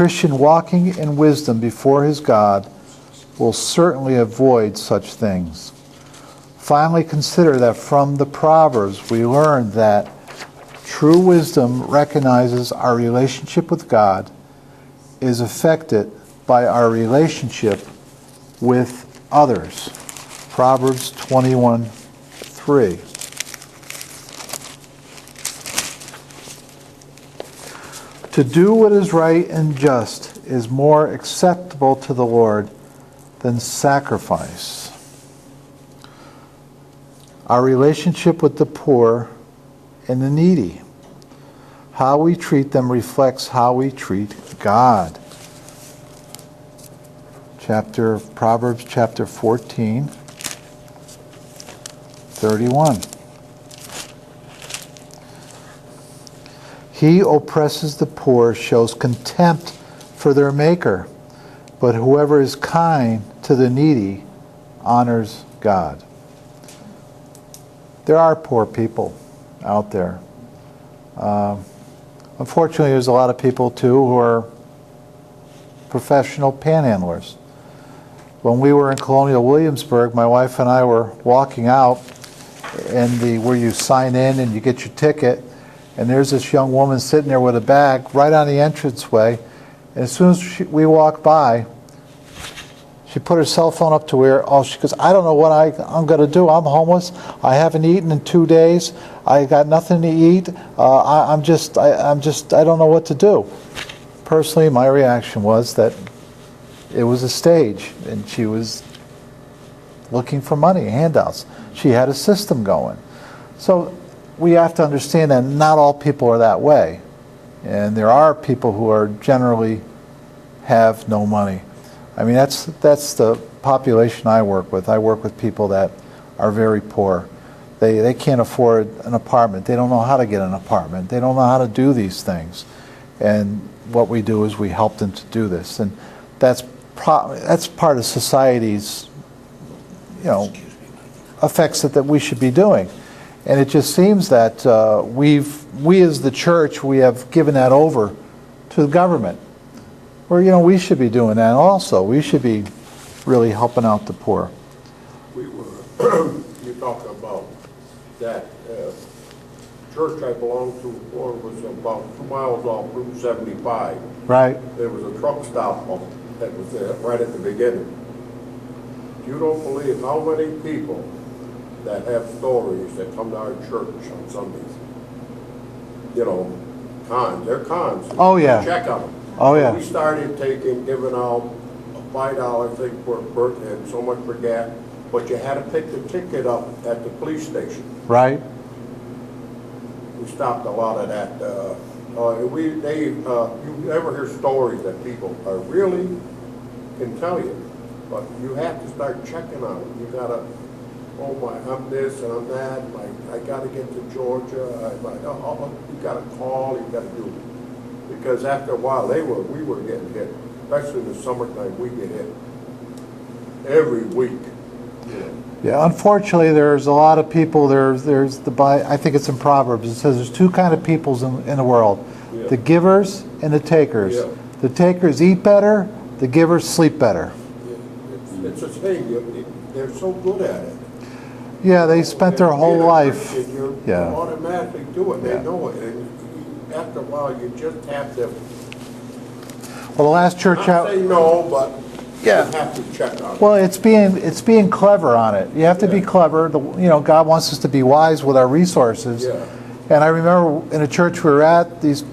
Christian walking in wisdom before his God will certainly avoid such things. Finally, consider that from the Proverbs we learn that true wisdom recognizes our relationship with God is affected by our relationship with others. Proverbs 21:3. To do what is right and just is more acceptable to the Lord than sacrifice. Our relationship with the poor and the needy, how we treat them reflects how we treat God. Proverbs chapter 14, 31. He who oppresses the poor shows contempt for their maker, but whoever is kind to the needy honors God. There are poor people out there. Unfortunately, there's a lot of people, too, who are professional panhandlers. When we were in Colonial Williamsburg, my wife and I were walking out where you sign in and you get your ticket, and there's this young woman sitting there with a bag right on the entranceway. And as soon as we walked by, she put her cell phone up to her. She goes, I don't know what I'm going to do. I'm homeless. I haven't eaten in 2 days. I got nothing to eat. I don't know what to do. Personally, my reaction was that it was a stage, and she was looking for money, handouts. She had a system going. So we have to understand that not all people are that way. And there are people who are generally have no money. I mean, that's the population I work with. I work with people that are very poor. They can't afford an apartment. They don't know how to get an apartment. They don't know how to do these things. And what we do is we help them to do this. And that's part of society's, effects that we should be doing. And it just seems that we as the church, we have given that over to the government. Where, we should be doing that also. We should be really helping out the poor. We were, you talk about that church I belonged to before was about 2 miles off Route 75. Right. There was a truck stop that was there right at the beginning. You don't believe how many people that have stories that come to our church on Sundays. Cons. They're cons. Oh, yeah. Check on them. Oh, yeah. We started giving out a $5 thing for a birthday and so much for gas, but you had to pick the ticket up at the police station. Right. We stopped a lot of that. You ever hear stories that people are really can tell you, but you have to start checking on them. You gotta, I'm this and I'm that. I gotta get to Georgia. You gotta call. You gotta do it. Because after a while, we were getting hit, especially in the summertime. We get hit every week. Yeah, unfortunately, there's a lot of people. I think it's in Proverbs. It says there's two kind of peoples in the world: the givers and the takers. Yeah. The takers eat better. The givers sleep better. It's a thing. They're so good at it. Yeah, they spent their whole life. You automatically do it. Yeah. They know it. And after a while, you just have to. Well, the last church out. Say no, but yeah. You have to check on it. Well, it's being clever on it. You have to be clever. God wants us to be wise with our resources. Yeah. And I remember in a church we were at, these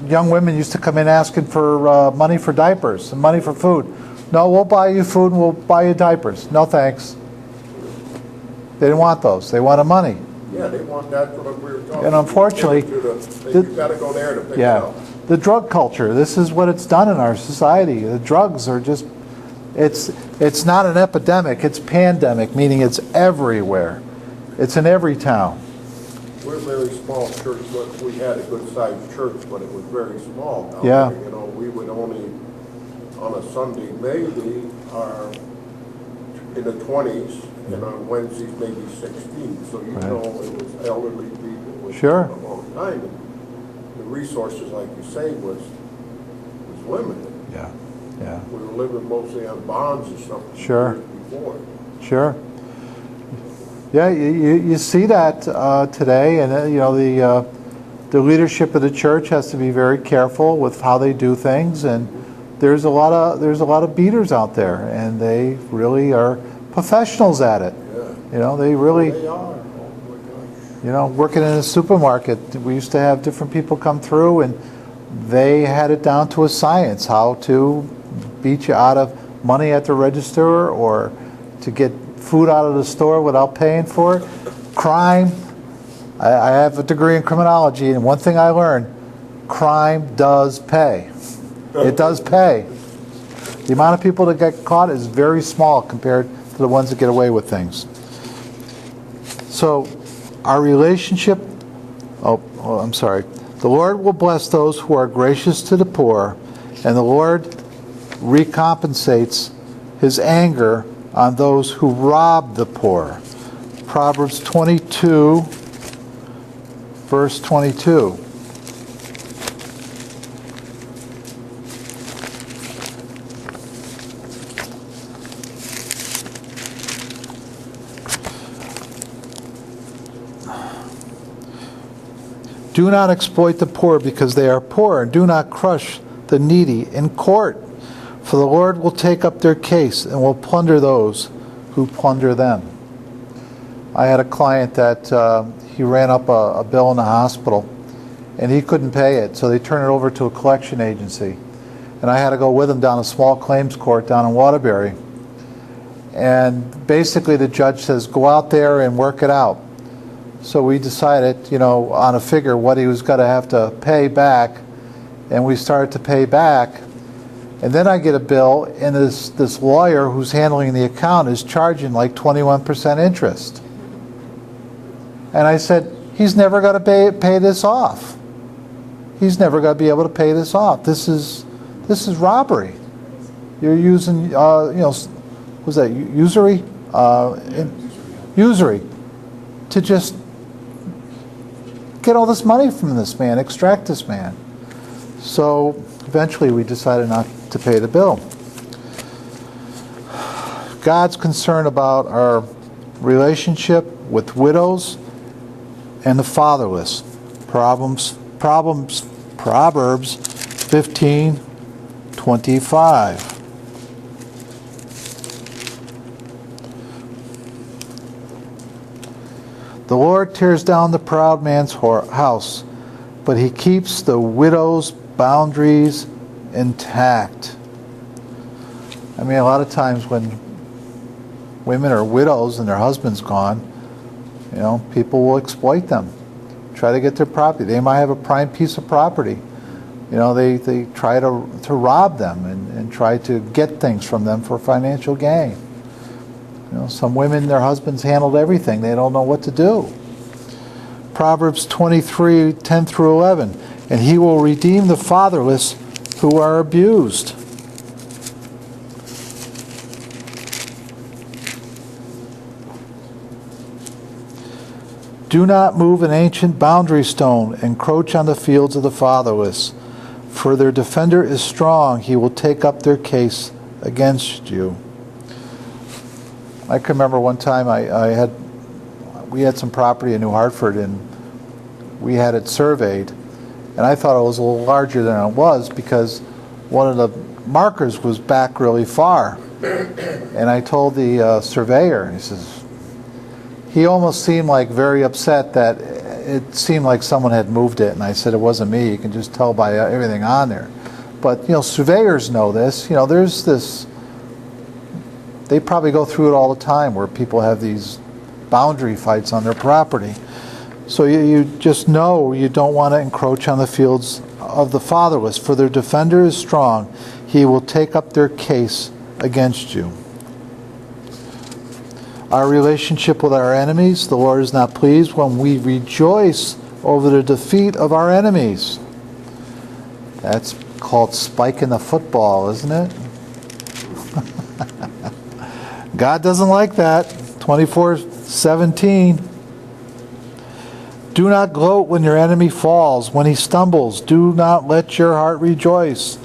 young women used to come in asking for money for diapers and money for food. No, we'll buy you food and we'll buy you diapers. No, thanks. They didn't want those. They wanted money. Yeah, they want that for what we were talking. And unfortunately, you've got to go there to pick it up. The drug culture. This is what it's done in our society. The drugs are just. It's not an epidemic. It's pandemic, meaning it's everywhere. It's in every town. We're a very small church, but we had a good-sized church, but it was very small. Yeah. We would only, on a Sunday, maybe, in the 20s, and on Wednesdays, maybe 16. So it was elderly people. Sure. A long time. And the resources, like you say, was limited. Yeah. Yeah. We were living mostly on bonds and stuff. Sure. Years before. Sure. Yeah, you see that today, and the leadership of the church has to be very careful with how they do things, and there's a lot of beaters out there, and they really are professionals at it. Yeah. They really. They are. Oh my gosh. Working in a supermarket, we used to have different people come through, and they had it down to a science how to beat you out of money at the register or to get food out of the store without paying for it. Crime. I have a degree in criminology, and one thing I learned, crime does pay. It does pay. The amount of people that get caught is very small compared to the ones that get away with things. So, our relationship, I'm sorry. The Lord will bless those who are gracious to the poor, and the Lord recompensates his anger on those who rob the poor. Proverbs 22, verse 22. Do not exploit the poor because they are poor, and do not crush the needy in court. For the Lord will take up their case and will plunder those who plunder them. I had a client that he ran up a bill in the hospital, and he couldn't pay it, so they turned it over to a collection agency. And I had to go with him down a small claims court down in Waterbury. And basically the judge says, go out there and work it out. So we decided, on a figure what he was going to have to pay back, and we started to pay back. And then I get a bill, and this lawyer who's handling the account is charging like 21% interest. And I said, he's never going to pay this off. He's never going to be able to pay this off. This is robbery. You're using, was that usury? Usury to just get all this money from this man, extract this man. So eventually we decided not to pay the bill. God's concerned about our relationship with widows and the fatherless. Proverbs 15:25. The Lord tears down the proud man's house, but he keeps the widow's boundaries intact. I mean, a lot of times when women are widows and their husband's gone, people will exploit them, try to get their property. They might have a prime piece of property. They try to rob them and try to get things from them for financial gain. Some women, their husbands handled everything. They don't know what to do. Proverbs 23:10 through 11. And he will redeem the fatherless who are abused. Do not move an ancient boundary stone, encroach on the fields of the fatherless. For their defender is strong. He will take up their case against you. I can remember one time we had some property in New Hartford, and we had it surveyed, and I thought it was a little larger than it was because one of the markers was back really far. And I told the surveyor, he almost seemed like very upset that it seemed like someone had moved it, and I said it wasn't me. You can just tell by everything on there. But surveyors know this. There's this. They probably go through it all the time where people have these boundary fights on their property. So you just know you don't want to encroach on the fields of the fatherless. For their defender is strong. He will take up their case against you. Our relationship with our enemies, the Lord is not pleased when we rejoice over the defeat of our enemies. That's called spiking the football, isn't it? God doesn't like that. 24:17. Do not gloat when your enemy falls. When he stumbles, do not let your heart rejoice.